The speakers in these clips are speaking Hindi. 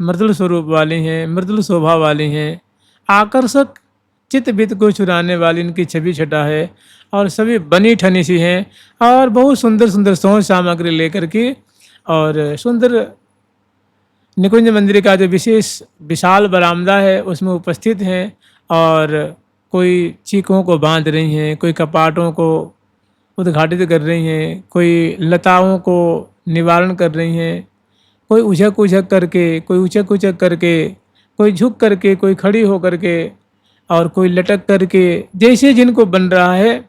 मृदुल स्वरूप वाली हैं, मृदुल शोभा वाली हैं, आकर्षक चित्त वित्त को चुराने वाली इनकी छवि छटा है, और सभी बनी ठनी सी हैं, और बहुत सुंदर सुंदर सोच सामग्री लेकर के, और सुंदर निकुंज मंदिर का जो विशेष विशाल बरामदा है उसमें उपस्थित हैं, और कोई चीखों को बांध रही हैं, कोई कपाटों को उद्घाटित कर रही हैं, कोई लताओं को निवारण कर रही हैं, कोई उझक उझक करके, कोई उचक उचक करके, कोई झुक करके, कोई खड़ी हो करके, और कोई लटक करके, जैसे जिनको बन रहा है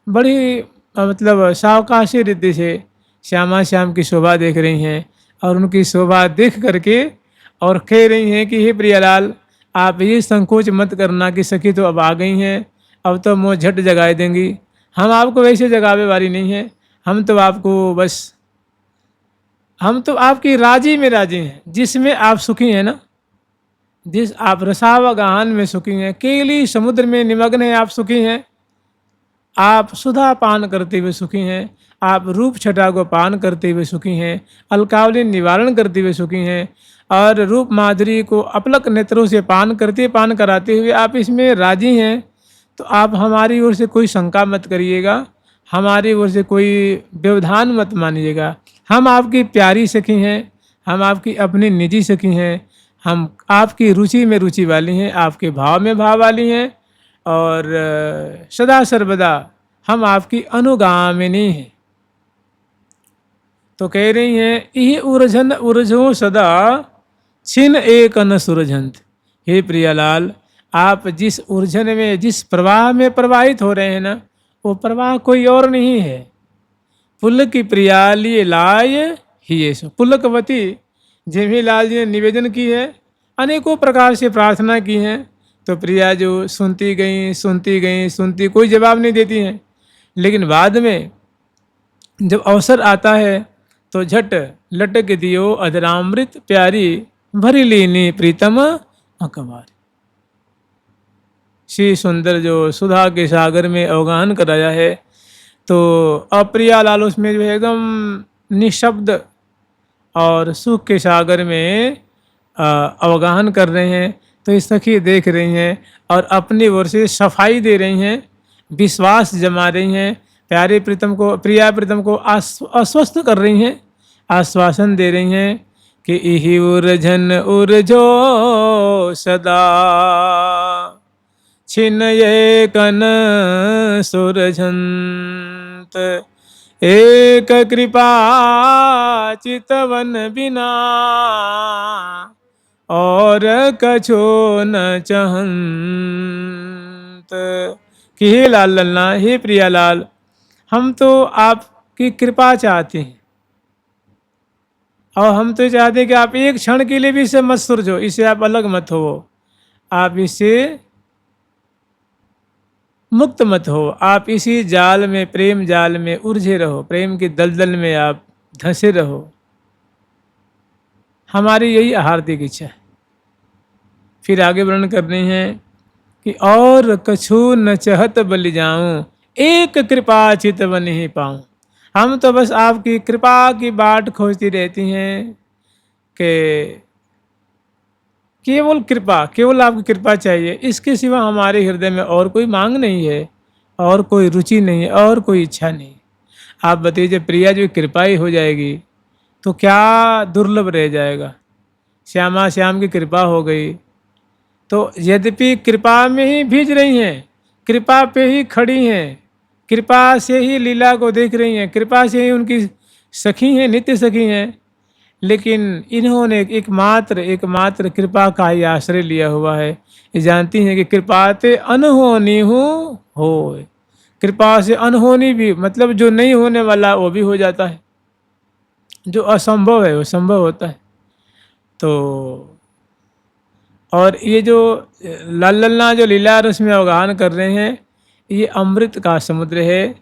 बड़ी मतलब सावकाशी रीति से श्यामा श्याम की शोभा देख रही हैं, और उनकी शोभा देख करके और कह रही हैं कि हे प्रियालाल, आप ये संकोच मत करना कि सखी तो अब आ गई हैं, अब तो मुँह झट जगाए देंगी। हम आपको वैसे जगावे वाली नहीं है, हम तो आपको बस, हम तो आपकी राजी में राजी हैं, जिसमें आप सुखी हैं ना, जिस आप रसावगाहन में सुखी हैं, केली समुद्र में निमग्न हैं, आप सुखी हैं, आप सुधा पान करते हुए सुखी हैं, आप रूप छटा को पान करते हुए सुखी हैं, अलकावली निवारण करते हुए सुखी हैं, और रूप माधुरी को अपलक नेत्रों से पान कराते हुए आप इसमें राजी हैं। तो आप हमारी ओर से कोई शंका मत करिएगा, हमारी ओर से कोई व्यवधान मत मानिएगा। हम आपकी प्यारी सखी हैं, हम आपकी अपनी निजी सखी हैं, हम आपकी रुचि में रुचि वाली हैं, आपके भाव में भाव वाली हैं, और सदा सर्वदा हम आपकी अनुगामिनी हैं। तो कह रही हैं, यही उर्झन उर्झो सदा छिन एक न सुरझंत। हे प्रियालाल, आप जिस उर्झन में, जिस प्रवाह में प्रवाहित हो रहे हैं ना, वो प्रवाह कोई और नहीं है। पुलक की प्रियाली लाय ही ये सो। पुलकवती जेभी लाल जी ने निवेदन की है, अनेकों प्रकार से प्रार्थना की है, तो प्रिया जो सुनती गई, कोई जवाब नहीं देती हैं। लेकिन बाद में जब अवसर आता है तो झट लटक दियो अधरामृत प्यारी, भरी लीनी प्रीतम अकबारी। श्री सुंदर जो सुधा के सागर में अवगाहन कराया है, तो अप्रिया लाल उसमें जो है एकदम निशब्द और सुख के सागर में अवगाहन कर रहे हैं। तो इस सखी देख रही हैं और अपनी ओर से सफाई दे रही हैं, विश्वास जमा रही हैं, प्रिया प्रीतम को आश्वस्त कर रही हैं, आश्वासन दे रही हैं कि इहि उर्झन उर्झो सदा छिन ये कन सुरझंत, एक कृपा चितवन बिना और कछो न चहंत। कि हे लाल ललना, हे प्रियालाल, हम तो आपकी कृपा चाहते हैं, और हम तो चाहते हैं कि आप एक क्षण के लिए भी इससे मत सुरझो, इससे आप अलग मत हो, आप इससे मुक्त मत हो, आप इसी जाल में, प्रेम जाल में उलझे रहो, प्रेम की दलदल में आप धंसे रहो। हमारी यही हार्दिक इच्छा है। फिर आगे वर्णन करने हैं कि और कछु न चहत बलि जाऊं, एक कृपा चितवन ही पाऊं। हम तो बस आपकी कृपा की बाट खोजती रहती हैं कि केवल कृपा, केवल आपकी कृपा चाहिए, इसके सिवा हमारे हृदय में और कोई मांग नहीं है, और कोई रुचि नहीं है, और कोई इच्छा नहीं। आप बताइए, जब प्रिया जो कृपा ही हो जाएगी तो क्या दुर्लभ रह जाएगा। श्यामा श्याम की कृपा हो गई तो यद्यपि कृपा में ही भीज रही हैं, कृपा पे ही खड़ी हैं, कृपा से ही लीला को देख रही हैं, कृपा से ही उनकी सखी हैं, नित्य सखी हैं, लेकिन इन्होंने एकमात्र कृपा का ही आश्रय लिया हुआ है। ये जानती हैं कि कृपा ते अनहोनी हो, कृपा से अनहोनी भी, मतलब जो नहीं होने वाला वो भी हो जाता है, जो असंभव है वो संभव होता है। तो और ये जो लाल ललना जो लीला रस में अवगाहन कर रहे हैं, ये अमृत का समुद्र है।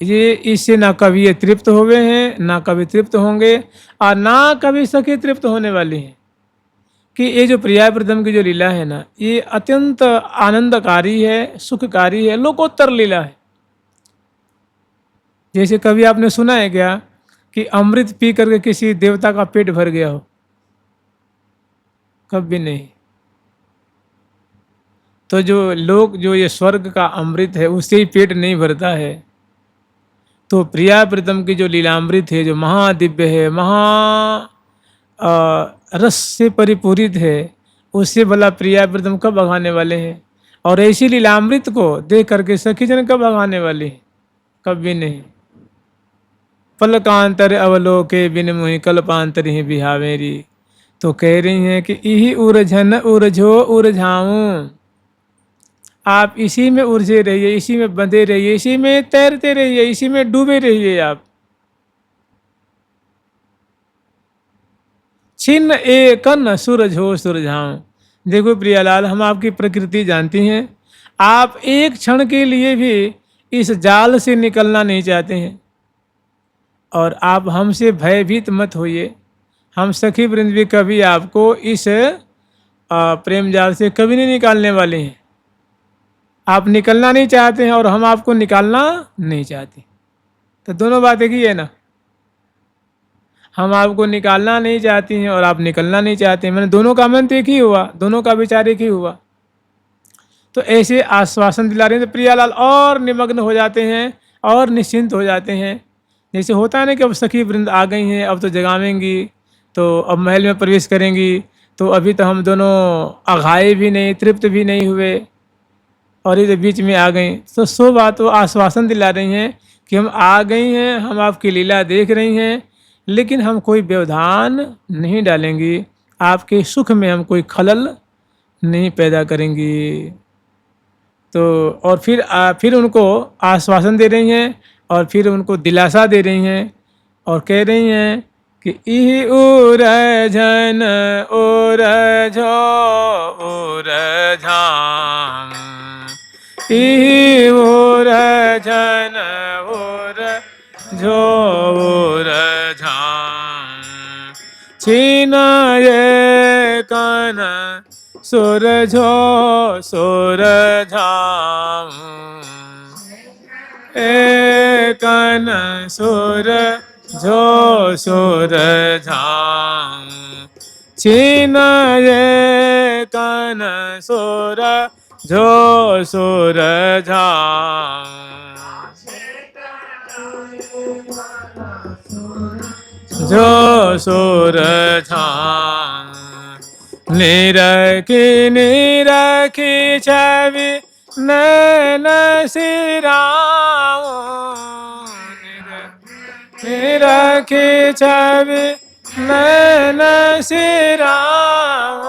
ये इससे ना कभी ये तृप्त हुए हैं, ना कभी तृप्त होंगे, और ना कभी सखी तृप्त होने वाली हैं। कि ये जो प्रिया प्रीतम की जो लीला है ना, ये अत्यंत आनंदकारी है, सुखकारी है, लोकोत्तर लीला है। जैसे कभी आपने सुना है क्या कि अमृत पी करके किसी देवता का पेट भर गया हो? कभी नहीं। तो जो लोग जो ये स्वर्ग का अमृत है उससे ही पेट नहीं भरता है, तो प्रिया प्रीतम की जो लीलामृत है, जो महादिव्य है, महा रस से परिपूरित है, उससे भला प्रिया प्रीतम कब भगाने वाले हैं? और ऐसी लीलामृत को देख करके सखी जन कब भगाने वाली है? कभी नहीं। पलकांतर अवलोके बिन मुहि कल्पांतर ही बिहावेरी। तो कह रही हैं कि इही उरझन उरझो उरझाऊं, आप इसी में उलझे रहिए, इसी में बंधे रहिए, इसी में तैरते रहिए, इसी में डूबे रहिए आप। छिन्न एकन सूरज हो सुरझाऊं। देखो प्रियालाल, हम आपकी प्रकृति जानती हैं, आप एक क्षण के लिए भी इस जाल से निकलना नहीं चाहते हैं। और आप हमसे भयभीत मत होइए, हम सखी वृंद भी कभी आपको इस प्रेम जाल से कभी नहीं निकालने वाले हैं। आप निकलना नहीं चाहते हैं और हम आपको निकालना नहीं चाहते, तो दोनों बात एक ही है ना। हम आपको निकालना नहीं चाहती हैं और आप निकलना नहीं चाहते हैं, मैंने दोनों का मन तो एक ही हुआ, दोनों का विचार एक ही हुआ। तो ऐसे आश्वासन दिला रहे हैं तो प्रियालाल और निमग्न हो जाते हैं और निश्चिंत हो जाते हैं। जैसे होता है ना कि अब सखी वृंद आ गई हैं, अब तो जगावेंगी, तो अब महल में प्रवेश करेंगी, तो अभी तो हम दोनों अघाए भी नहीं, तृप्त भी नहीं हुए, और ये बीच में आ गई, तो सो बात वो आश्वासन दिला रही हैं कि हम आ गई हैं, हम आपकी लीला देख रही हैं, लेकिन हम कोई व्यवधान नहीं डालेंगी, आपके सुख में हम कोई खलल नहीं पैदा करेंगी। तो और फिर उनको आश्वासन दे रही हैं और फिर उनको दिलासा दे रही हैं और कह रही हैं कि इह उरझन उरझो उरझाम, इह उरझन उरझो उरझाम, छिनाये कन सुरझो सुरझाम, एकन सुरझो सुरझाम, छिनाये कन सुरझो सुरझाम, जो सुरझाम, निरखी निरखी छवि नैन सिराओ, निरखी छवि नैन सिराओ,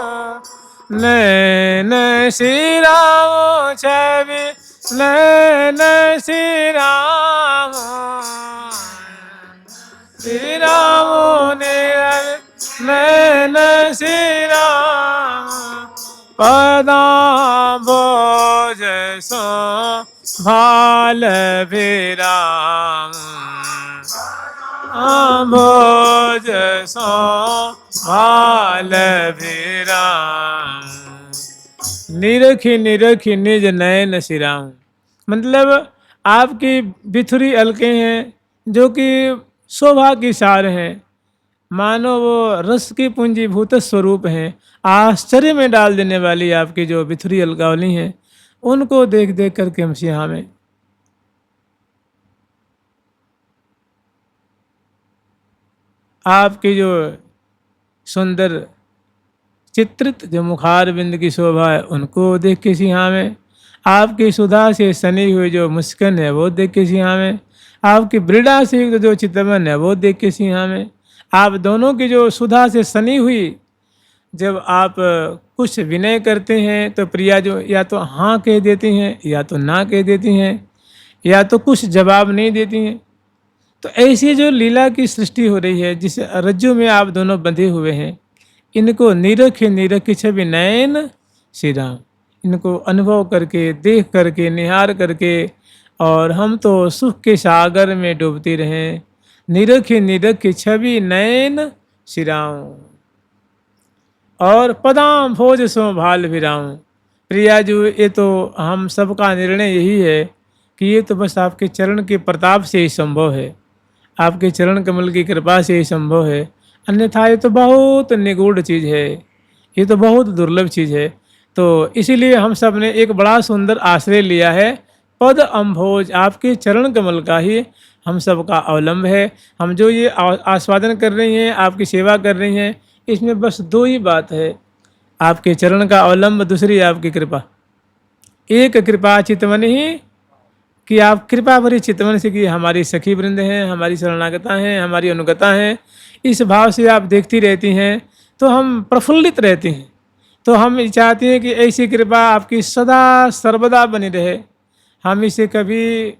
नैन सिराओ छवि नैन सिराओ, सिराओ नैन सिराओ, पदाम्बोज सो भाल विराम, आम्बोज सो भाल विराम, निरखी निरखी निज नयन सिराम। मतलब आपकी बिथुरी अलके हैं जो कि शोभा की सार हैं, मानो वो रस की पूंजीभूत स्वरूप हैं, आश्चर्य में डाल देने वाली आपकी जो बिथुरी अलकावली हैं, उनको देख देख करके हम सिंहा में आपकी जो सुंदर चित्रित जो मुखार बिंद की शोभा है उनको देख के सिंहा में, आपकी सुधा से सनी हुई जो मुस्कान है वो देख के सिंहा में, आपकी मृड़ा से युक्त जो चितवन है वो देख के सिंहा में, आप दोनों की जो सुधा से सनी हुई, जब आप कुछ विनय करते हैं तो प्रिया जो या तो हाँ कह देती हैं या तो ना कह देती हैं या तो कुछ जवाब नहीं देती हैं। तो ऐसी जो लीला की सृष्टि हो रही है, जिस रज्जु में आप दोनों बंधे हुए हैं, इनको निरख निरख छवि नयन श्री राम, इनको अनुभव करके, देख करके, निहार करके, और हम तो सुख के सागर में डूबते रहें। निरख निरख छवि नयन श्री राम, और पदाम भोज सो भाल विराम। प्रिया जो ये तो हम सबका निर्णय यही है कि ये तो बस आपके चरण के प्रताप से ही संभव है, आपके चरण कमल की कृपा से ही संभव है, अन्यथा ये तो बहुत निगूढ़ चीज़ है, ये तो बहुत दुर्लभ चीज़ है। तो इसीलिए हम सब ने एक बड़ा सुंदर आश्रय लिया है, पद अम्भोज, आपके चरण कमल का ही हम सब का अवलंब है। हम जो ये आस्वादन कर रही हैं, आपकी सेवा कर रही हैं, इसमें बस दो ही बात है, आपके चरण का अवलंब, दूसरी आपकी कृपा। एक कृपा चितवन ही, कि आप कृपा भरी चितवन से कि हमारी सखी वृंद हैं, हमारी शरणागता हैं, हमारी अनुगता हैं, इस भाव से आप देखती रहती हैं तो हम प्रफुल्लित रहते हैं। तो हम चाहते हैं कि ऐसी कृपा आपकी सदा सर्वदा बनी रहे, हम इसे कभी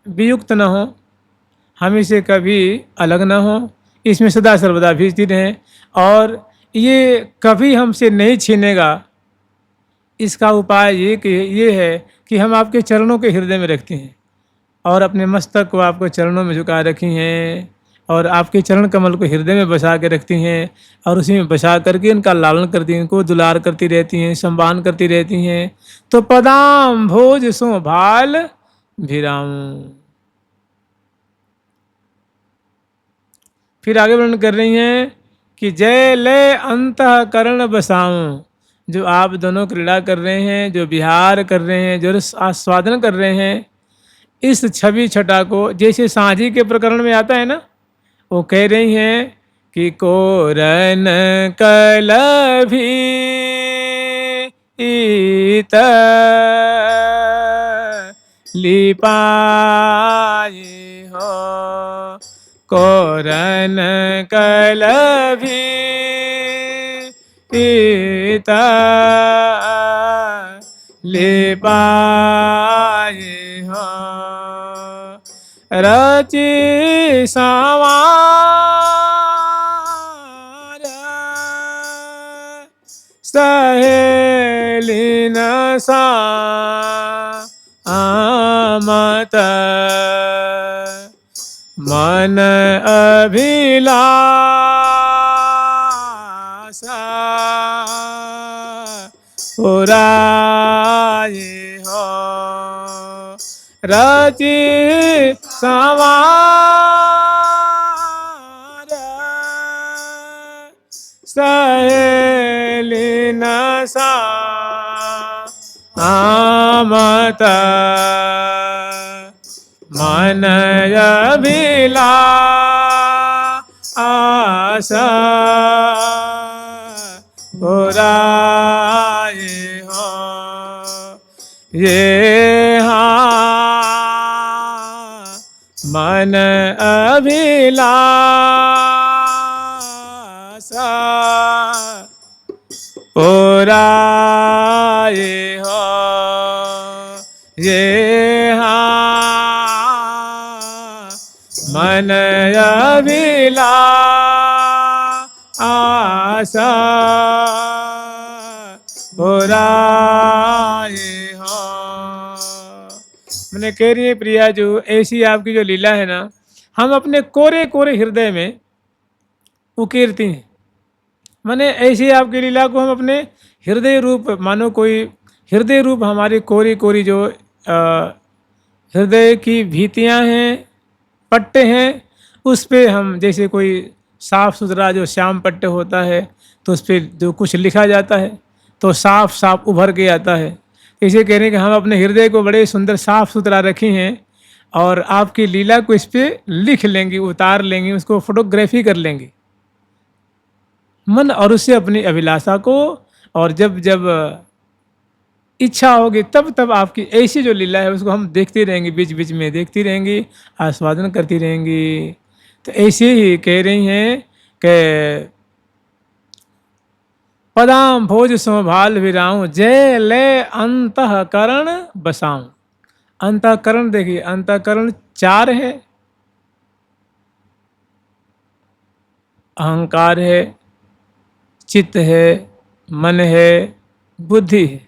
वियुक्त न हो, हम इसे कभी अलग न हो, इसमें सदा सर्वदा भेजती रहें, और ये कभी हमसे नहीं छीनेगा। इसका उपाय ये है कि हम आपके चरणों के हृदय में रखते हैं और अपने मस्तक को आपको चरणों में झुका रखी हैं और आपके चरण कमल को हृदय में बसा के रखती हैं और उसी में बसा करके उनका लालन करती हैं, उनको दुलार करती रहती हैं, सम्मान करती रहती हैं। तो पदाम भोज सो भाल भिराऊं। फिर आगे वर्णन कर रही हैं कि जय ले अंतःकरण बसाऊं। जो आप दोनों क्रीड़ा कर रहे हैं, जो विहार कर रहे हैं, जो रस आस्वादन कर रहे हैं, इस छवि छटा को, जैसे सांझी के प्रकरण में आता है ना, वो कह रही हैं कि कोरन कलभी इत लिपाई हो, कोरन कलभी इत लिपाई हो, रचि संवार सहेली न आमत, मन अभिलाषा पुराई हो, रचि संवार सहेली न आमत, मन अभिलाषा पुराई हो, ये मन अभिलाषा पुराई हो, ये मन अभिलाषा पुराई हो। मैंने कह रही है प्रिया, जो ऐसी आपकी जो लीला है ना, हम अपने कोरे कोरे हृदय में उकेरती हैं। मैंने ऐसी आपकी लीला को हम अपने हृदय रूप, मानो कोई हृदय रूप हमारी कोरी कोरी जो हृदय की भीतियाँ हैं, पट्टे हैं, उस पे हम जैसे कोई साफ़ सुथरा जो श्याम पट्टे होता है तो उस पर जो कुछ लिखा जाता है तो साफ साफ उभर के आता है। इसे कहने कि हम अपने हृदय को बड़े सुंदर साफ सुथरा रखे हैं और आपकी लीला को इस पर लिख लेंगे, उतार लेंगे, उसको फोटोग्राफी कर लेंगे मन, और उससे अपनी अभिलाषा को, और जब जब इच्छा होगी तब तब आपकी ऐसी जो लीला है उसको हम देखते रहेंगे, बीच बीच में देखती रहेंगी, आस्वादन करती रहेंगी। तो ऐसे ही कह रही हैं कि पदाम भोज संभाल विराऊं, जय ले अंतःकरण बसाऊं। अंतःकरण देखिए, अंतःकरण चार है, अहंकार है, चित्त है, मन है, बुद्धि है।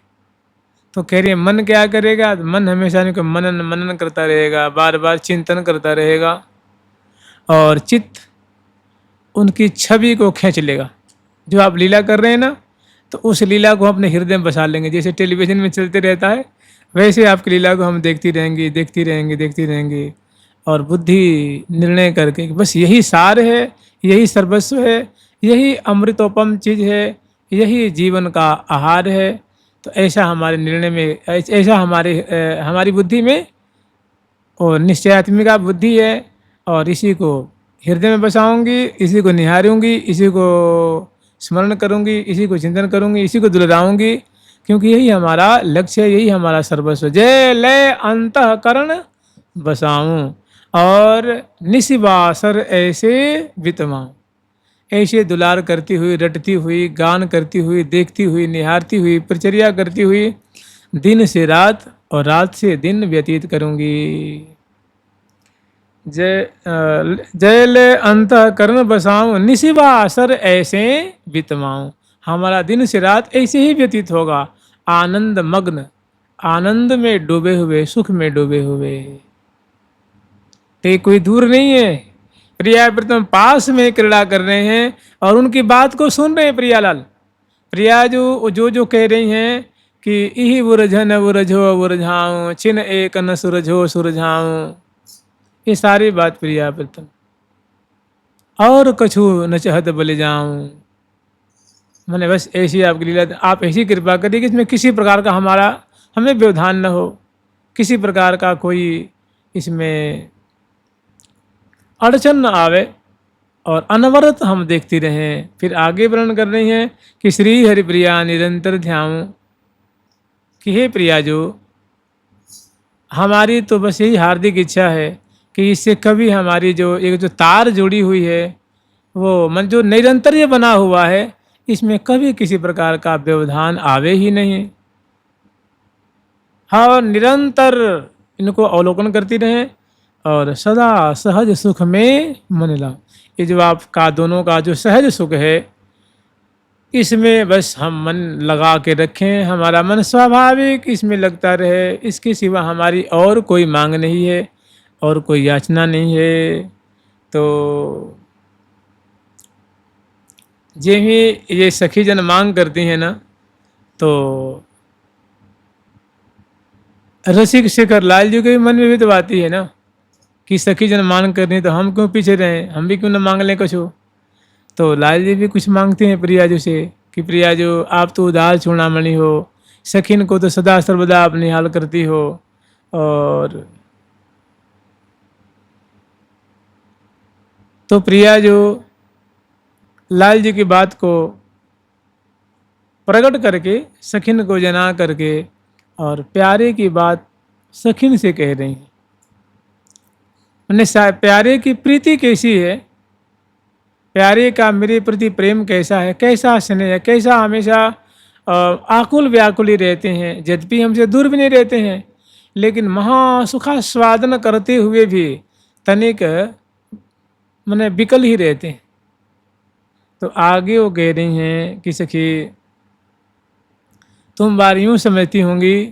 तो कह रही है मन क्या करेगा? मन हमेशा इनको मनन मनन करता रहेगा, बार बार चिंतन करता रहेगा, और चित्त उनकी छवि को खींच लेगा। जो आप लीला कर रहे हैं ना, तो उस लीला को अपने हृदय में बसा लेंगे। जैसे टेलीविज़न में चलते रहता है वैसे आपकी लीला को हम देखती रहेंगे, देखती रहेंगे, देखती रहेंगे, और बुद्धि निर्णय करके बस यही सार है, यही सर्वस्व है, यही अमृतोपम चीज़ है, यही जीवन का आहार है। तो ऐसा हमारे निर्णय में, ऐसा हमारी बुद्धि में और निश्चयात्मिका बुद्धि है। और इसी को हृदय में बसाऊंगी, इसी को निहारूंगी, इसी को स्मरण करूंगी, इसी को चिंतन करूंगी, इसी को दुलराऊंगी, क्योंकि यही हमारा लक्ष्य है, यही हमारा सर्वस्व। जय लय अंतःकरण बसाऊं और निशिबासर ऐसे वितमाऊं। ऐसे दुलार करती हुई, रटती हुई, गान करती हुई, देखती हुई, निहारती हुई, परिचर्या करती हुई दिन से रात और रात से दिन व्यतीत करूंगी। जय अंतःकरण बसाऊं, निशिबा असर ऐसे बितवाऊं। हमारा दिन से रात ऐसे ही व्यतीत होगा, आनंद मग्न, आनंद में डूबे हुए, सुख में डूबे हुए। ते कोई दूर नहीं है, प्रिया प्रीतम पास में क्रीड़ा कर रहे हैं और उनकी बात को सुन रहे हैं। प्रियालाल, प्रिया जो कह रही हैं कि इही बुरझन बुरझो बुरझाऊं, छिन एक न सुरझो सुरझाऊं, ये सारी बात प्रिया प्रीतम। और कछु न चाहत बले जाऊं। मैंने बस ऐसी आपकी लीला, आप ऐसी कृपा करिए कि इसमें किसी प्रकार का हमें व्यवधान न हो, किसी प्रकार का कोई इसमें अड़चन न आवे और अनवरत हम देखती रहें। फिर आगे वर्णन कर रही हैं कि श्री हरिप्रिया निरंतर ध्याऊं, कि हे प्रिया जो हमारी तो बस यही हार्दिक इच्छा है कि इससे कभी हमारी जो तार जुड़ी हुई है, वो मन जो निरंतर ये बना हुआ है, इसमें कभी किसी प्रकार का व्यवधान आवे ही नहीं। हाँ, और निरंतर इनको अवलोकन करती रहें और सदा सहज सुख में मन लाओ। ये जो आपका दोनों का जो सहज सुख है, इसमें बस हम मन लगा के रखें, हमारा मन स्वाभाविक इसमें लगता रहे, इसके सिवा हमारी और कोई मांग नहीं है और कोई याचना नहीं है। तो जे ही ये सखी जन मांग करती हैं ना, तो रसिक शेखर लाल जी के मन में भी तो आती है ना कि सखी जन मांग करनी, तो हम क्यों पीछे रहें, हम भी क्यों ना मांग लें कुछ। तो लाल जी भी कुछ मांगते हैं प्रिया जो से कि प्रिया जो आप तो उदार चूड़ामणि हो, सखीन को तो सदा सर्वदा आप निहाल करती हो। और तो प्रिया जो लाल जी की बात को प्रकट करके, सखीन को जना करके और प्यारे की बात सखीन से कह रही हैं। उन्हें प्यारे की प्रीति कैसी है, प्यारे का मेरे प्रति प्रेम कैसा है, कैसा स्नेह है, कैसा हमेशा आकुल व्याकुल ही रहते हैं। यद्यपि हमसे दूर भी नहीं रहते हैं, लेकिन महासुखास्वादन करते हुए भी तनिक मने विकल ही रहते हैं। तो आगे वो कह रही हैं कि सखी तुम बार यूँ समझती होंगी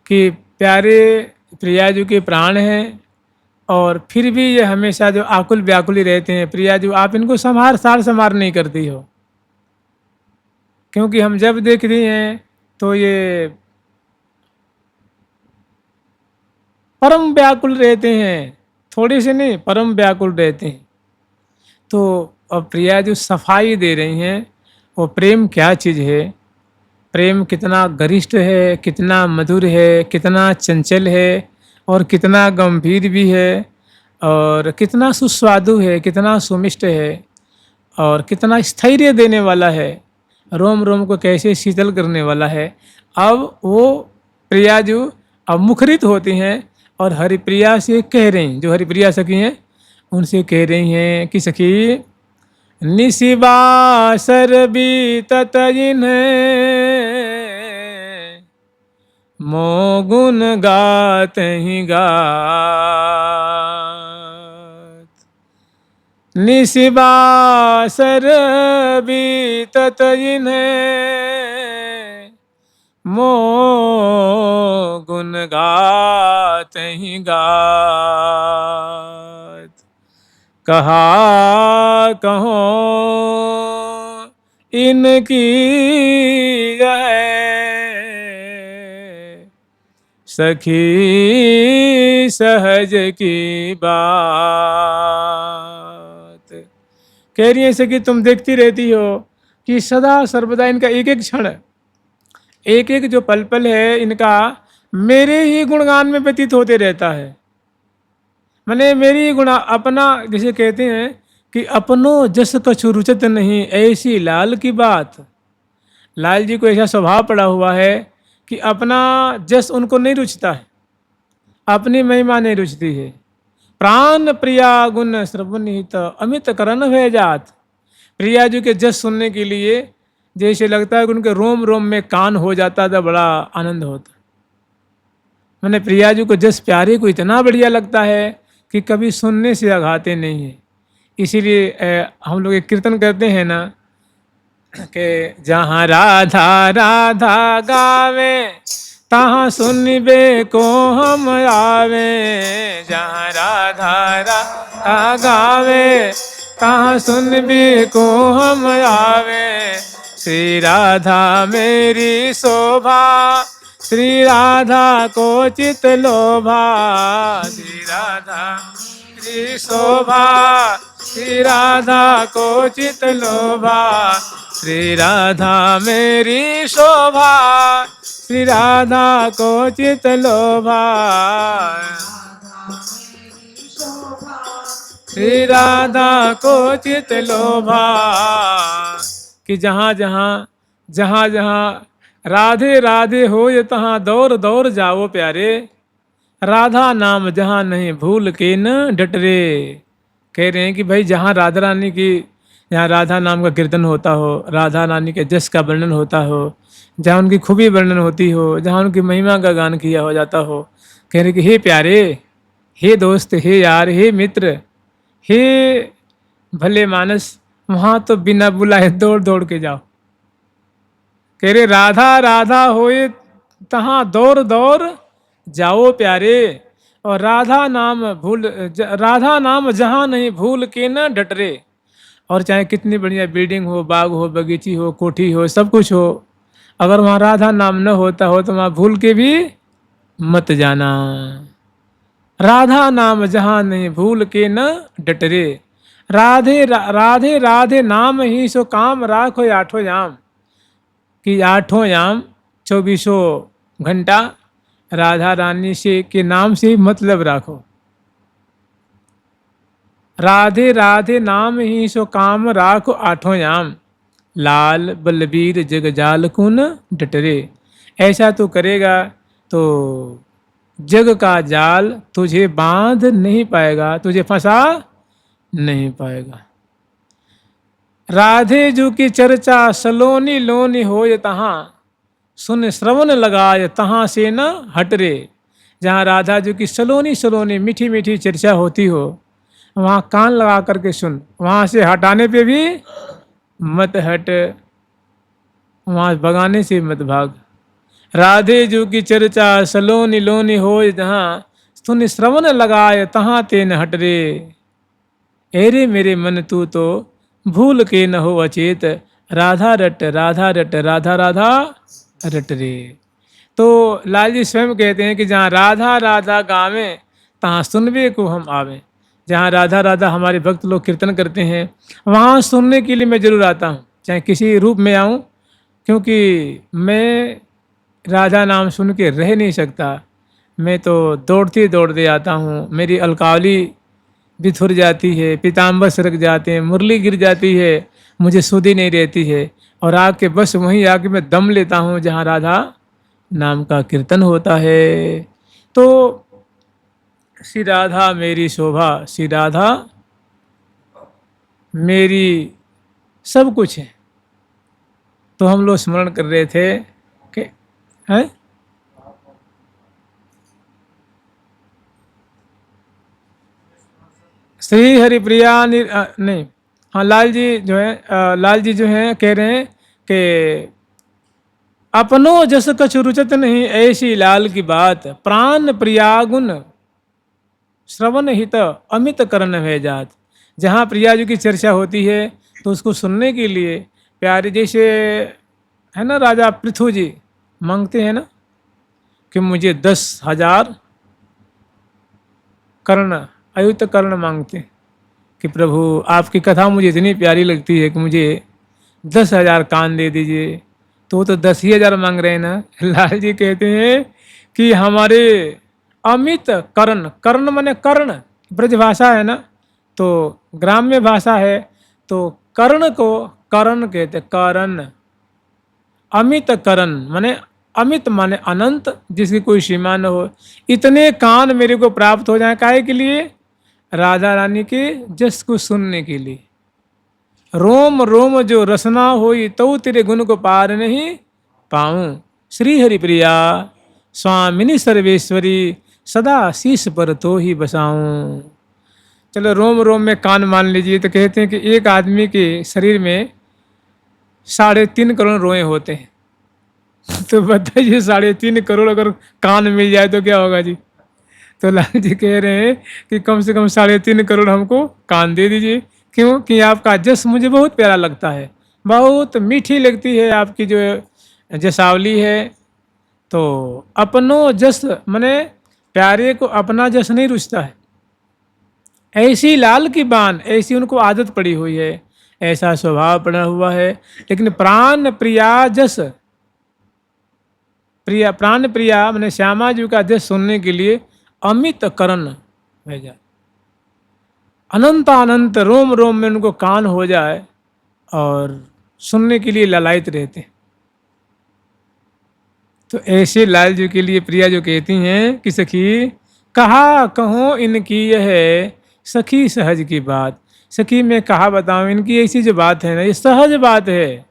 कि प्यारे प्रिया जी के प्राण हैं और फिर भी ये हमेशा जो आकुल व्याकुल ही रहते हैं। प्रिया जी, आप इनको सार संभार नहीं करती हो, क्योंकि हम जब देख रही हैं तो ये परम व्याकुल रहते हैं, थोड़े से नहीं, परम व्याकुल रहते हैं। तो अब प्रिया जो सफाई दे रही हैं, वो प्रेम क्या चीज़ है, प्रेम कितना गरिष्ठ है, कितना मधुर है, कितना चंचल है और कितना गंभीर भी है और कितना सुस्वादु है, कितना सुमिष्ट है और कितना स्थैर्य देने वाला है, रोम रोम को कैसे शीतल करने वाला है। अब वो प्रिया जो अब मुखरित होती हैं और हरिप्रिया से कह रही, जो हरिप्रिया सखी हैं उनसे कह रही हैं कि सखी निशिबासर बीतत जिन्हें मोगुन गात ही गात। निशिबासर बीतत जिन्हें मोगुन गात ही गात। कहा कहो इनकी है सखी सहज की बात। कह रही है सखी, तुम देखती रहती हो कि सदा सर्वदा इनका एक एक क्षण, एक एक जो पल पल है इनका मेरे ही गुणगान में व्यतीत होते रहता है। मैंने मेरी ही गुणा अपना, जैसे कहते हैं कि अपनो जस कछु रुचत नहीं, ऐसी लाल की बात। लाल जी को ऐसा स्वभाव पड़ा हुआ है कि अपना जस उनको नहीं रुचता है, अपनी महिमा नहीं रुचती है। प्राण प्रिया गुण श्रवणित अमित करण भय जात। प्रिया जी के जस सुनने के लिए जैसे लगता है कि उनके रोम रोम में कान हो जाता था, बड़ा आनंद होता। मैंने प्रिया जी को जस प्यारे को इतना बढ़िया लगता है कि कभी सुनने से अघाते नहीं है। इसीलिए हम लोग एक कीर्तन करते हैं ना कि जहाँ राधा राधा गावे तहाँ सुनबे को हम आवे। जहाँ राधा राधा गावे तहाँ सुनबे को हम आवे। श्री राधा मेरी शोभा, श्री राधा को चित लोभा। श्री राधा मेरी शोभा, श्री राधा को चित लोभा। श्री राधा मेरी शोभा, श्री राधा को चित लोभा। श्री राधा को चित लोभा। कि जहाँ जहाँ जहाँ जहाँ राधे राधे हो ये तहाँ दौड़ दौड़ जाओ प्यारे। राधा नाम जहाँ नहीं भूल के न डटरे। कह रहे हैं कि भाई जहाँ राधा रानी की, जहाँ राधा नाम का कीर्तन होता हो, राधा रानी के जस का वर्णन होता हो, जहाँ उनकी खूबी वर्णन होती हो, जहाँ उनकी महिमा का गान किया हो जाता हो, कह रहे कि हे प्यारे, हे दोस्त, हे यार, हे मित्र, हे भले मानस, वहाँ तो बिना बुलाए दौड़ दौड़ के जाओ। कह रहे राधा राधा होए तहाँ दौड़ दौड़ जाओ प्यारे। और राधा नाम राधा नाम जहाँ नहीं भूल के न डटरे। और चाहे कितनी बढ़िया बिल्डिंग हो, बाग हो, बगीची हो, कोठी हो, सब कुछ हो, अगर वहाँ राधा नाम न होता हो तो वहाँ भूल के भी मत जाना। राधा नाम जहाँ नहीं भूल के न डटरे। राधे राधे राधे नाम ही सो काम राखो आठों याम। कि आठों याम 24 घंटा राधा रानी से के नाम से मतलब राखो। राधे राधे नाम ही सो काम राखो आठों याम। लाल बलबीर जगजाल कुन डटरे। ऐसा तो करेगा तो जग का जाल तुझे बांध नहीं पाएगा, तुझे फंसा नहीं पाएगा। राधे जू की चर्चा सलोनी लोनी हो ये तहाँ, सुन श्रवण लगाए तहाँ से न हटरे। जहाँ राधा जी की सलोनी सलोनी मीठी मीठी चर्चा होती हो, वहाँ कान लगा करके सुन, वहाँ से हटाने पे भी मत हट, वहाँ भगाने से मत भाग। राधे जू की चर्चा सलोनी लोनी हो जहाँ, सुन श्रवण लगाए तहाँ ते न हटरे। एरे मेरे मन तू तो भूल के न हो अचेत। राधा रट राधा रट राधा राधा रट रे। तो लाल जी स्वयं कहते हैं कि जहाँ राधा राधा गावे तहाँ सुनबे को हम आवे। जहाँ राधा राधा हमारे भक्त लोग कीर्तन करते हैं वहाँ सुनने के लिए मैं जरूर आता हूँ, चाहे किसी रूप में आऊँ, क्योंकि मैं राधा नाम सुन के रह नहीं सकता। मैं तो दौड़ते दौड़ते आता हूँ, मेरी अलकावली बिथुर जाती है, पीताम्बर सरक जाते हैं, मुरली गिर जाती है, मुझे सुधि नहीं रहती है। और आके बस वहीं आके मैं दम लेता हूँ जहाँ राधा नाम का कीर्तन होता है। तो श्री राधा मेरी शोभा, श्री राधा मेरी सब कुछ है। तो हम लोग स्मरण कर रहे थे कि है श्री हरिप्रिया नहीं, हाँ लाल जी जो है, लाल जी जो हैं कह रहे हैं कि अपनो जस कछु रुचत नहीं, ऐसी लाल की बात। प्राण प्रियागुण श्रवण हित अमित करण है जात। जहाँ प्रिया जी की चर्चा होती है तो उसको सुनने के लिए प्यारे, जैसे है ना राजा पृथु जी मांगते हैं ना कि मुझे 10,000 कर्ण, अयुत कर्ण मांगते हैं कि प्रभु आपकी कथा मुझे इतनी प्यारी लगती है कि मुझे 10,000 कान दे दीजिए। तो वो तो 10,000 मांग रहे हैं ना। लाल जी कहते हैं कि हमारे अमित कर्ण, कर्ण माने कर्ण, ब्रजभाषा है ना, तो ग्राम्य भाषा है, तो कर्ण को कर्ण कहते, कर्ण। अमित करण माने, अमित माने अनंत, जिसकी कोई सीमा न हो। इतने कान मेरे को प्राप्त हो जाए, काहे के लिए? राधा रानी के जस को सुनने के लिए। रोम रोम जो रसना होई तो तेरे गुण को पार नहीं पाऊं। श्री हरि प्रिया स्वामिनी सर्वेश्वरी, सदा शीश पर तो ही बसाऊं। चलो रोम रोम में कान मान लीजिए। तो कहते हैं कि एक आदमी के शरीर में 3.5 करोड़ रोए होते हैं। तो बताइए 3.5 करोड़ अगर कान मिल जाए तो क्या होगा जी। तो लाल जी कह रहे हैं कि कम से कम 3.5 करोड़ हमको कान दे दीजिए। क्यों? कि आपका जस मुझे बहुत प्यारा लगता है, बहुत मीठी लगती है आपकी जो जसावली है। तो अपनो जस मने प्यारे को अपना जस नहीं रुचता है, ऐसी लाल की बान, ऐसी उनको आदत पड़ी हुई है, ऐसा स्वभाव पड़ा हुआ है। लेकिन प्राण प्रिया जस, प्रिया प्राण प्रिया मैंने श्यामा जी का जस सुनने के लिए अमित करण भेजा। अनंत अनंत रोम रोम में उनको कान हो जाए और सुनने के लिए ललायत रहते। तो ऐसे लाल जी के लिए प्रिया जो कहती हैं कि सखी कहा कहो इनकी यह सखी सहज की बात। सखी मैं कहा बताऊं, इनकी ऐसी जो बात है ना, ये सहज बात है।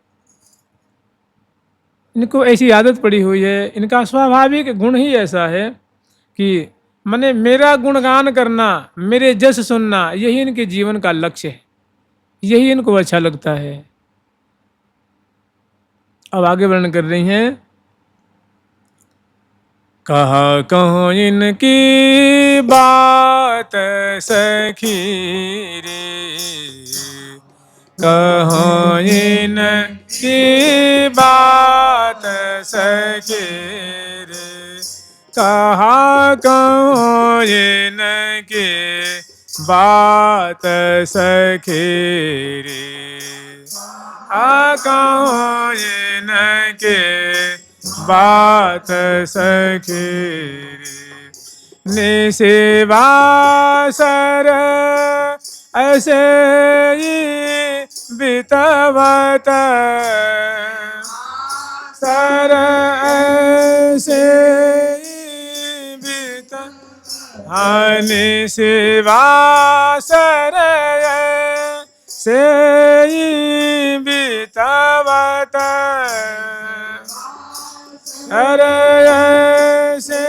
इनको ऐसी आदत पड़ी हुई है, इनका स्वाभाविक गुण ही ऐसा है कि माने मेरा गुणगान करना, मेरे जस सुनना, यही इनके जीवन का लक्ष्य है, यही इनको अच्छा लगता है। अब आगे वर्णन कर रही हैं। कहा कहो इनकी बात सखी रे, कहो इनकी बात सखी रे, कहा कहो इनकी बात सखी रे, कहो इनके बात सखी रे। निसेवा सर ऐसे ही बितवत, सर ऐसे ही बित, निसेवा सर से ही बितवत, अरे से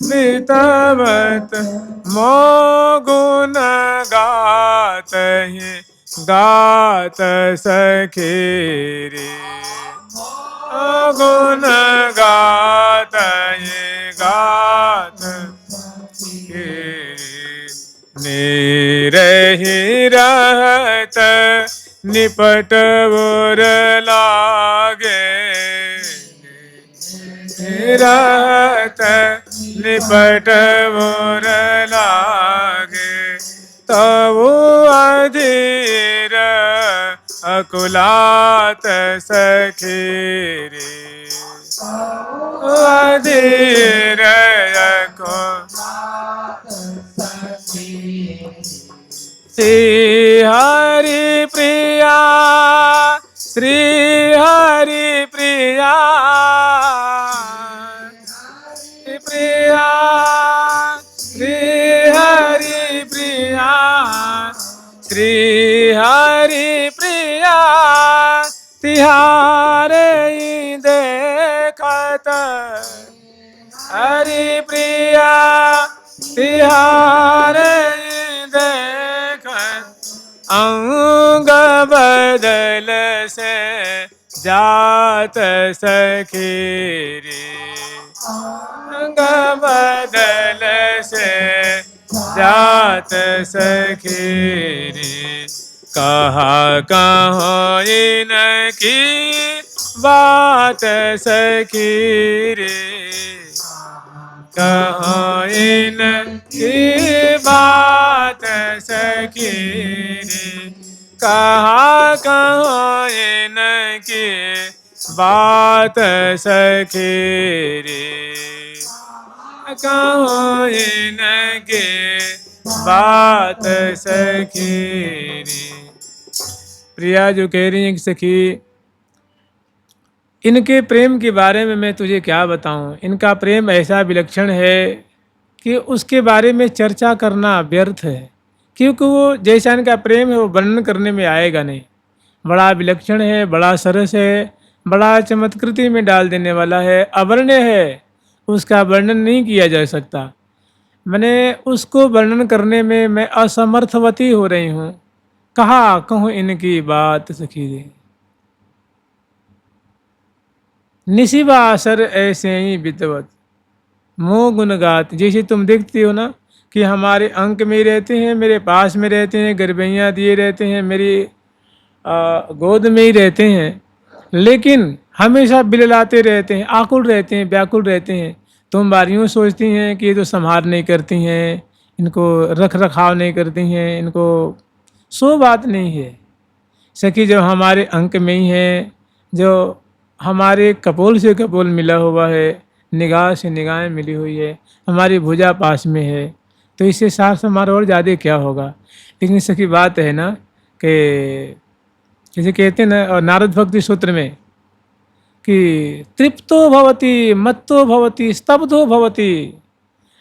बितवत, मो गुण गात ही गात सखी रे, गुण गात ही गात निरही रहत निपट बोर लागे, रहत निपट बोर लागे, तब अधीर अकुलात सखी रे, अधीर श्री हरि प्रिया, श्री हरि प्रिया, प्रिया श्री हरि प्रिया, श्री हरि प्रिया, तिहारे देखत, हरि प्रिया तिहारे अंग बदल से जात सखी रे, अंग बदल से जात सखी रे, कहा कहो इनकी बात सखी रे, कहो इनकी बात सखी रे, कहा कहाँ इनकी बात सखी रे, कहाँ इनकी बात सखी रे। प्रिया जो कह रही है कि सखी, इनके प्रेम के बारे में मैं तुझे क्या बताऊं, इनका प्रेम ऐसा विलक्षण है कि उसके बारे में चर्चा करना व्यर्थ है, क्योंकि वो जैसा इनका प्रेम है वो वर्णन करने में आएगा नहीं। बड़ा विलक्षण है, बड़ा सरस है, बड़ा चमत्कृति में डाल देने वाला है, अवर्ण्य है, उसका वर्णन नहीं किया जा सकता। मैंने उसको वर्णन करने में मैं असमर्थवती हो रही हूँ। कहा कहूँ इनकी बात सखी रे, निशिबासर ऐसे ही विद्वत मोह गुण गात। जैसे तुम देखती हो ना कि हमारे अंक में ही रहते हैं, मेरे पास में रहते हैं, गरबैयाँ दिए रहते हैं, मेरी गोद में ही रहते हैं, लेकिन हमेशा बिललाते रहते हैं, आकुल रहते हैं, व्याकुल रहते हैं। तुम बार यूँ सोचती हैं कि ये तो संभार नहीं करती हैं, इनको रख रखाव नहीं करती हैं, इनको सो बात नहीं है सखी। जो हमारे अंक में ही है, जो हमारे कपोल से कपोल मिला हुआ है, निगाह से निगाहें मिली हुई है, हमारी भुजा पास में है, तो इससे सार समार और ज़्यादा क्या होगा। लेकिन सखी बात है ना कि जैसे कहते हैं ना और नारद भक्ति सूत्र में कि तृप्तो भवति मत्तो भवति स्तब्धो भवति।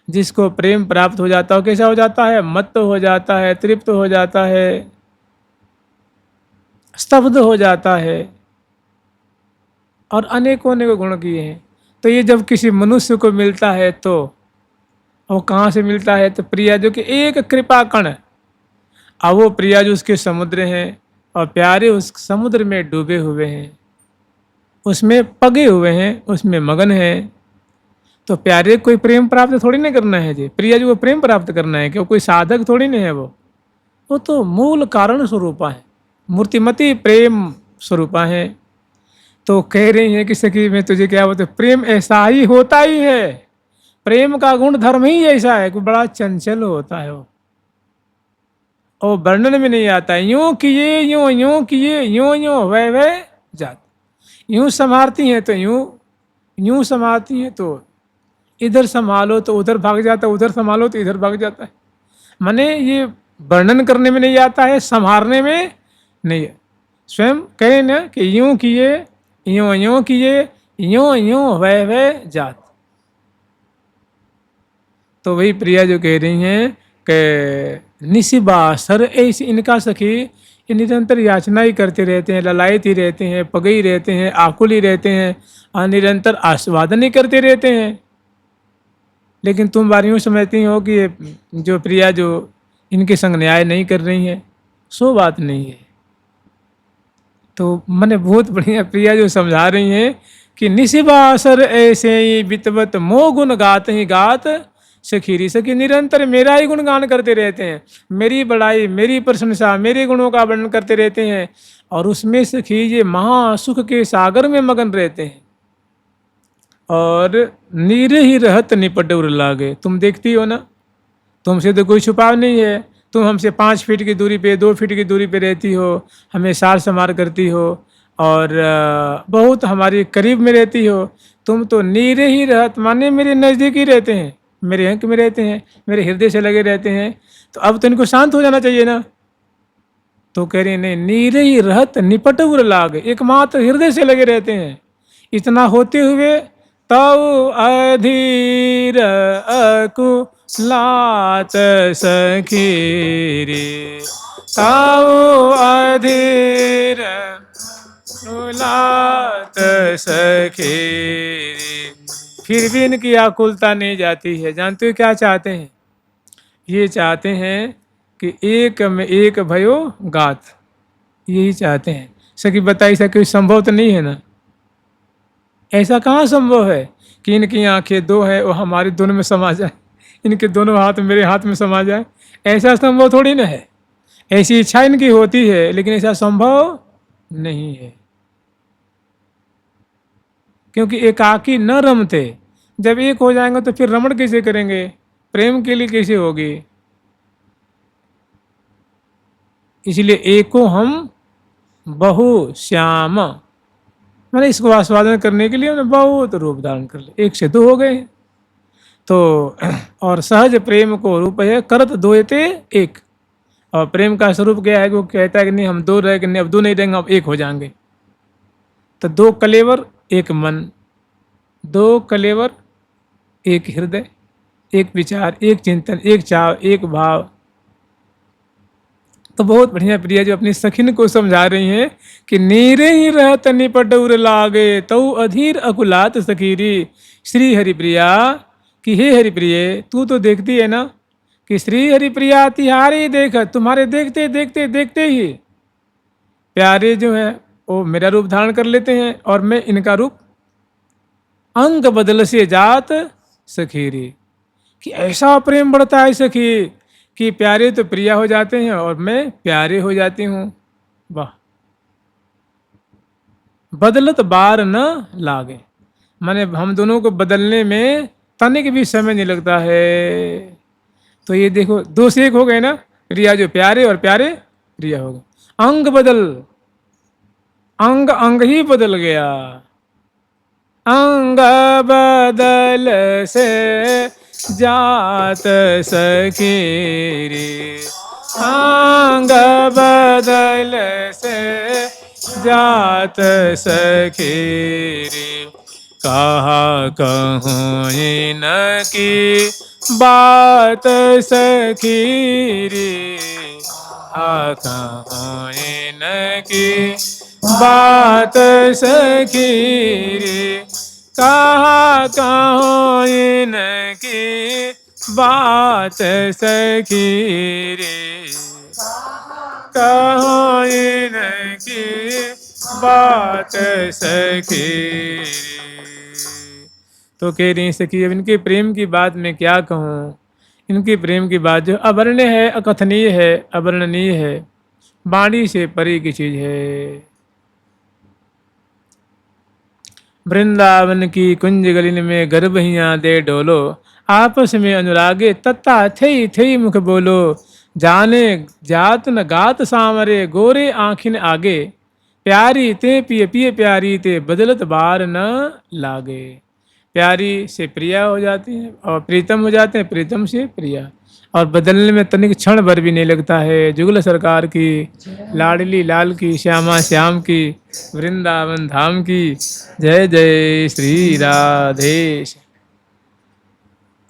जिसको प्रेम प्राप्त हो जाता हो कैसा हो जाता है, मत्त हो जाता है, तृप्त हो जाता है, स्तब्ध हो जाता है, और अनेकों अनेकों गुण किए हैं। तो ये जब किसी मनुष्य को मिलता है तो वो कहाँ से मिलता है, तो प्रिया जो कि एक कृपा कण, अब वो प्रिया जो उसके समुद्र हैं और प्यारे उस समुद्र में डूबे हुए हैं, उसमें पगे हुए हैं, उसमें मगन हैं। तो प्यारे कोई प्रेम प्राप्त थोड़ी नहीं करना है जी, प्रिया जी को प्रेम प्राप्त करना है, क्यों कोई साधक थोड़ी नहीं है वो तो मूल कारण स्वरूपा है, मूर्तिमती प्रेम स्वरूपा है। तो कह रही है कि सखी मैं तुझे क्या बोलते, प्रेम ऐसा ही होता ही है, प्रेम का गुण धर्म ही ऐसा है कि बड़ा चंचल होता है वो, और वर्णन में नहीं आता है। यूं किए यूं किए यूं वह जात, यूं संभारती हैं तो यूं संभालती हैं तो इधर संभालो तो उधर भाग जाता है, उधर संभालो तो इधर भाग जाता है। माने ये वर्णन करने में नहीं आता है, संभालने में नहीं है। स्वयं कहे ना कि यूं किए यूं किए यूं वह जात। तो वही प्रिया जो कह रही हैं कि निशिबासर ऐसी इनका सखी, ये निरंतर याचना ही करते रहते हैं, ललायत ही रहते हैं, पगे ही रहते हैं, आकुल ही रहते हैं, और निरंतर आस्वादन ही करते रहते हैं। लेकिन तुम बार यूँ समझती हो कि ये जो प्रिया जो इनके संग न्याय नहीं कर रही है, सो बात नहीं है। तो मैंने बहुत बढ़िया प्रिया जो समझा रही हैं कि निशिबासर ऐसे ही वितवत मोह गुण गात ही गात सखीरी सखी, निरंतर मेरा ही गुणगान करते रहते हैं, मेरी बड़ाई, मेरी प्रशंसा, मेरे गुणों का वर्णन करते रहते हैं, और उसमें सखी ये महासुख के सागर में मगन रहते हैं। और नीर ही रहत निपट उर लागे। तुम देखती हो ना, तुमसे तो कोई छुपाव नहीं है, तुम हमसे 5 फीट की दूरी पे, 2 फीट की दूरी पे रहती हो, हमें सार संभार करती हो, और बहुत हमारी करीब में रहती हो। तुम तो नीरे ही रहत माने मेरे नज़दीक ही रहते हैं, मेरे अंक में रहते हैं, मेरे हृदय से लगे रहते हैं। तो अब तो इनको शांत हो जाना चाहिए ना। तो कह रही नहीं, नीरे ही रहत निपट उर लाग, एकमात्र हृदय से लगे रहते हैं। इतना होते हुए तव अधीर अकुलात सखी रे, तव अधीर अकुलात सखी रे। फिर भी इनकी आकुलता नहीं जाती है। जानते हो क्या चाहते हैं? ये चाहते हैं कि एक में एक भयो गात, यही चाहते हैं। सखी बताइए, ऐसा कोई संभव तो नहीं है ना। ऐसा कहाँ संभव है कि इनकी आंखें 2 है और हमारे दोनों में समा जाए, इनके दोनों हाथ मेरे हाथ में समा जाए। ऐसा संभव थोड़ी ना है। ऐसी इच्छा इनकी होती है, लेकिन ऐसा संभव नहीं है, क्योंकि एकाकी न रमते। जब एक हो जाएंगे तो फिर रमण कैसे करेंगे, प्रेम के लिए कैसे होगी। इसलिए एको हम बहु श्याम, मैंने इसको आस्वादन करने के लिए उन्हें बहुत रूप धारण कर लिया, एक से दो हो गए। तो और सहज प्रेम को रूप है करत दोयते एक। और प्रेम का स्वरूप क्या है कि वो कहता है कि नहीं हम दो रह गए, नहीं अब दो नहीं रहेंगे, अब एक हो जाएंगे। तो दो कलेवर एक मन, दो कलेवर एक हृदय, एक विचार, एक चिंतन, एक चाव, एक भाव। तो बहुत बढ़िया प्रिया जो अपनी सखिन को समझा रही हैं कि नीरे ही रहत निपट उर लागे तऊ अधीर अकुलात सखीरी। श्री हरिप्रिया कि हे हरिप्रिय, तू तो देखती है ना कि श्री हरिप्रिया तिहारी देख, तुम्हारे देखते देखते देखते ही प्यारे जो है वो मेरा रूप धारण कर लेते हैं और मैं इनका रूप। अंग बदल से जात सखीरी, कि ऐसा प्रेम बढ़ता है सखी कि प्यारे तो प्रिया हो जाते हैं और मैं प्यारे हो जाती हूँ। वाह, बदलत बार न लागे, माने हम दोनों को बदलने में तनिक भी समय नहीं लगता है। तो ये देखो दो से एक हो गए ना, प्रिया जो प्यारे और प्यारे प्रिया हो गए। अंग बदल, अंग अंग ही बदल गया। अंग बदल से जात सखी रे, अंग बदल से जात सखी रे। कहा कहूँ इनकी बात सखी रे, कहूँ इनकी बात सखी रे। कहा कहूँ इनकी बात सखी रे, कहूँ इनकी बात सखी रे। तो कह रही सखी अब इनके प्रेम की बात मैं क्या कहूँ, इनके प्रेम की बात जो अवर्ण्य है, अकथनीय है, अवर्णनीय है, वाणी से परे की चीज है। वृंदावन की कुंज गलिन में गर्भहियाँ दे डोलो, आपस में अनुरागे तत्ता थई थई मुख बोलो। जाने जात न गात सामरे गोरे आँखिन आगे, प्यारी ते पिए पिए प्यारी ते बदलत बार न लागे। प्यारी से प्रिया हो जाती है और प्रीतम हो जाते हैं, प्रीतम से प्रिया, और बदलने में तनिक क्षण भर भी नहीं लगता है। जुगल सरकार की, लाडली लाल की, श्यामा श्याम की, वृंदावन धाम की जय जय श्री राधेश।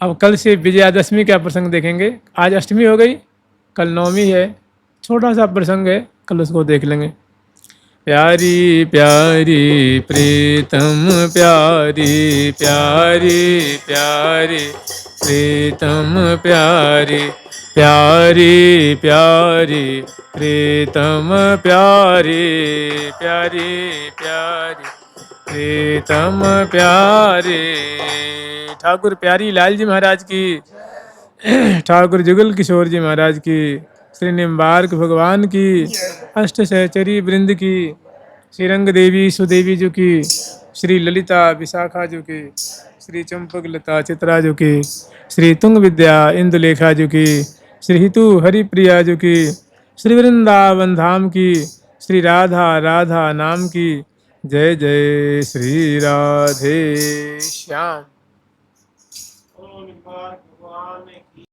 अब कल से विजयादशमी का प्रसंग देखेंगे। आज अष्टमी हो गई, कल नवमी है, छोटा सा प्रसंग है, कल उसको देख लेंगे। प्यारी प्यारी प्रीतम प्यारी प्यारी प्यारी प्रीतम प्यारी प्यारी प्यारी प्रीतम प्यारी प्यारी प्यारी प्रीतम प्यारी। ठाकुर प्यारी लाल जी महाराज की, ठाकुर जुगल किशोर जी महाराज की, श्री निम्बार्क भगवान की, अष्ट सहचरी वृंद की, श्री रंग देवी सुदेवी जी की, श्री ललिता विशाखा जी की, श्री चंपक लता चित्रा जी की, श्री तुंग विद्या इंदुलेखा जी की, श्री हितु हरिप्रिया जी की, श्री वृंदावन धाम की, श्री राधा राधा नाम की जय जय श्री राधे श्याम।